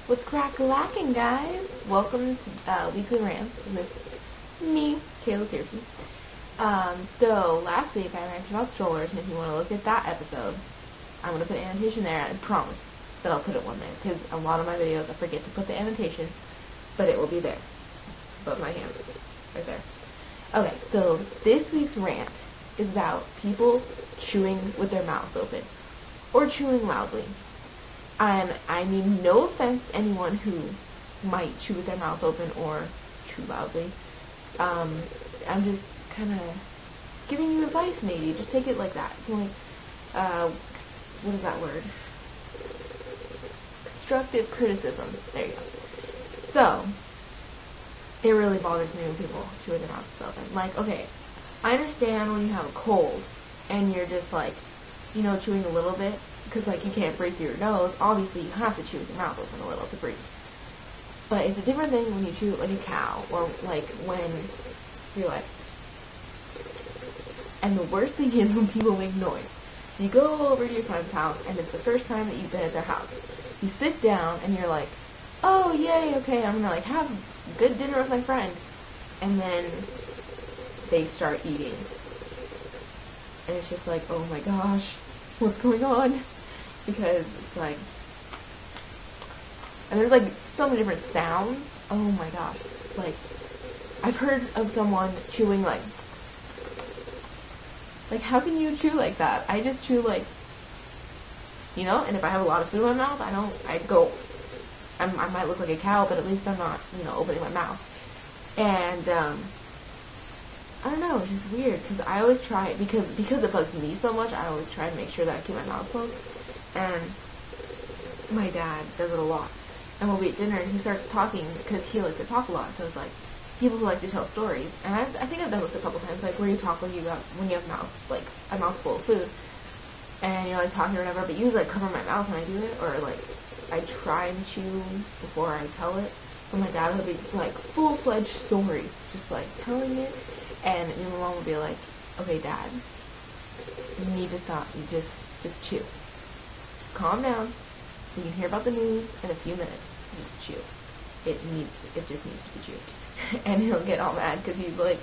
What's crack-a-lacking, guys? Welcome to Weekly Rants with me, Kayla Searcy. So, last week I ranted about strollers, and if you want to look at that episode, I'm going to put an annotation there, and I promise that I'll put it one there, because a lot of my videos I forget to put the annotation, but it will be there. Above my hand. Right there. Okay, so this week's rant is about people chewing with their mouths open, or chewing loudly. And I mean no offense to anyone who might chew with their mouth open or chew loudly. I'm just kind of giving you advice, maybe. Just take it like that. It's like, what is that word? Constructive criticism. There you go. So, it really bothers me when people chew with their mouths open. Like, okay, I understand when you have a cold and you're just like, you know, chewing a little bit, because, like, you can't breathe through your nose. Obviously, you have to chew with your mouth open a little to breathe. But it's a different thing when you chew like a cow, or, like, when you're like... And the worst thing is when people make noise. You go over to your friend's house, and it's the first time that you've been at their house. You sit down, and you're like, oh, yay, okay, I'm gonna, like, have a good dinner with my friend. And then they start eating. And it's just like, oh my gosh, what's going on? Because it's like, and there's like so many different sounds. Oh my gosh. Like, I've heard of someone chewing like how can you chew like that? I just chew like, you know, and if I have a lot of food in my mouth, I might look like a cow, but at least I'm not, you know, opening my mouth. And, I don't know, it's just weird, because I always try, because it bugs me so much, I always try to make sure that I keep my mouth closed, and my dad does it a lot. And we'll be at dinner, and he starts talking, because he likes to talk a lot, so it's like, people who like to tell stories, and I think I've done this a couple times, like, where you talk when you have a mouthful of food, and you're, like, talking or whatever, but you, like, cover my mouth when I do it, or, like, I try and chew before I tell it, but my dad will be, like, full-fledged stories, just, like, telling it. And my mom would be like, okay, Dad, you need to stop. You just chew. Just calm down. You can hear about the news in a few minutes. Just chew. It just needs to be chewed. And he'll get all mad because he's like,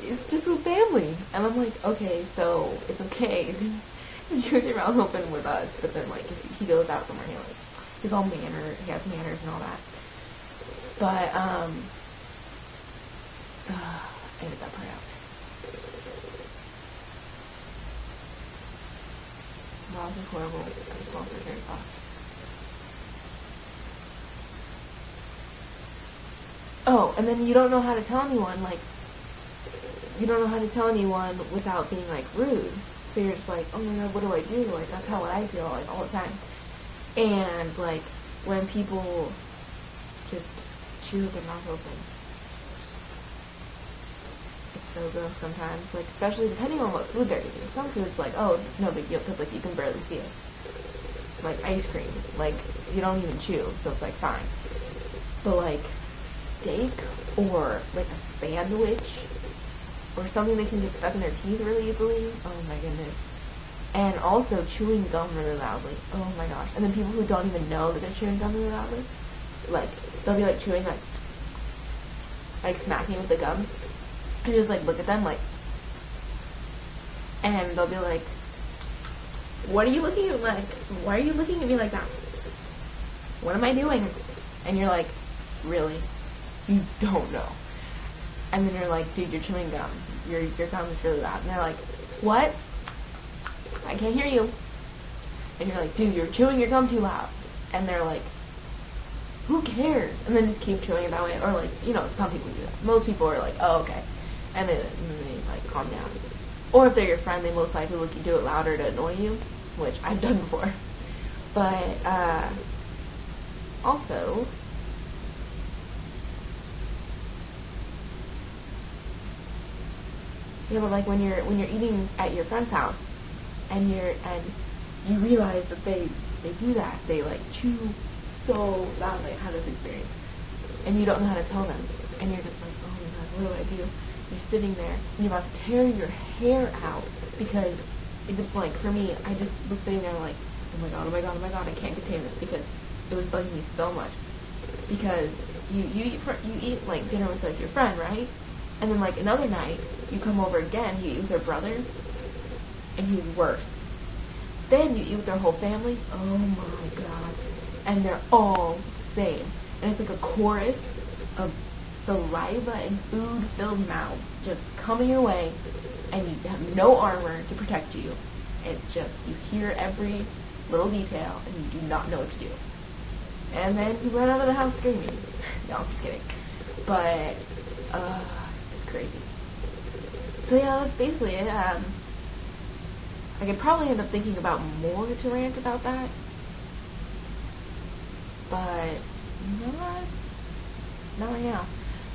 it's just with family. And I'm like, okay, so it's okay to chew with your mouth open with us. But then, like, if he goes out somewhere, he's all mannered. He has manners and all that. But, I get that part out. Wow, this is horrible. I just lost my train of thought. Oh, and then you don't know how to tell anyone, like, you don't know how to tell anyone without being, like, rude. So you're just like, oh my god, what do I do? Like, that's how I feel, like, all the time. And, like, when people just chew with their mouth open, it's so gross sometimes, like, especially depending on what food they're eating. Some food's like, oh, it's no big deal, because, like, you can barely see it. Like, ice cream, like, you don't even chew, so it's, like, fine. But, like, steak, or, like, a sandwich, or something they can get stuck in their teeth really easily, oh my goodness. And also chewing gum really loudly, oh my gosh. And then people who don't even know that they're chewing gum really loudly, like, they'll be, like, chewing, like smacking with the gum. I just, like, look at them, like, and they'll be like, what are you looking at, like, why are you looking at me like that? What am I doing? And you're like, really? You don't know. And then you're like, dude, you're chewing gum. Your gum is really loud. And they're like, what? I can't hear you. And you're like, dude, you're chewing your gum too loud. And they're like, who cares? And then just keep chewing it that way. Or, like, you know, some people do that. Most people are like, oh, okay. And then they, like, calm down. Or if they're your friend, they most likely will do it louder to annoy you, which I've done before. But, also, yeah, but, like, when you're eating at your friend's house, and you realize that they do that, they, like, chew so loudly. I had this experience, and you don't know how to tell them, and you're just like, oh my god, what do I do? You're sitting there, and you're about to tear your hair out, because it's like, for me, I just was sitting there like, oh my god, oh my god, oh my god, I can't contain this, because it was bugging me so much because you eat like dinner with like your friend, right? And then like another night you come over again, you eat with their brother, and he's worse. Then you eat with their whole family. Oh my god! And they're all the same, and it's like a chorus of saliva and food-filled mouths just coming your way, and you have no armor to protect you. It's just, you hear every little detail, and you do not know what to do. And then you run out of the house screaming. No, I'm just kidding. But, it's crazy. So yeah, that's basically it. I could probably end up thinking about more to rant about that. But, not right now.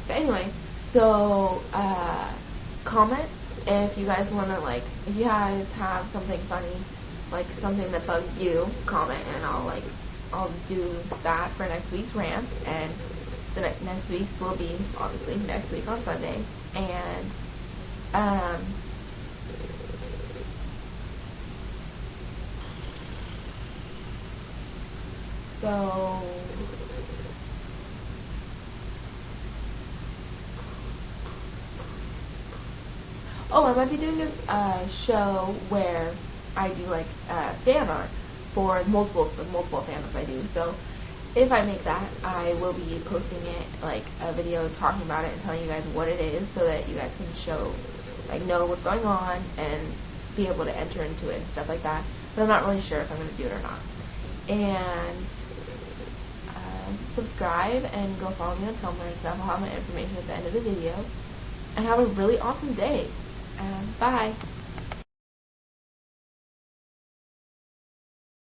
But anyway, so, comment if you guys want to, like, if you guys have something funny, like something that bugs you, comment, and I'll do that for next week's rant, and the next week's will be, obviously, next week on Sunday, and, so, oh, I might be doing a show where I do like fan art for multiple fan arts I do. So if I make that, I will be posting it, like a video talking about it and telling you guys what it is, so that you guys can know what's going on and be able to enter into it and stuff like that. But I'm not really sure if I'm going to do it or not. And subscribe and go follow me on Tumblr and stuff. I'll have my information at the end of the video. And have a really awesome day. Bye.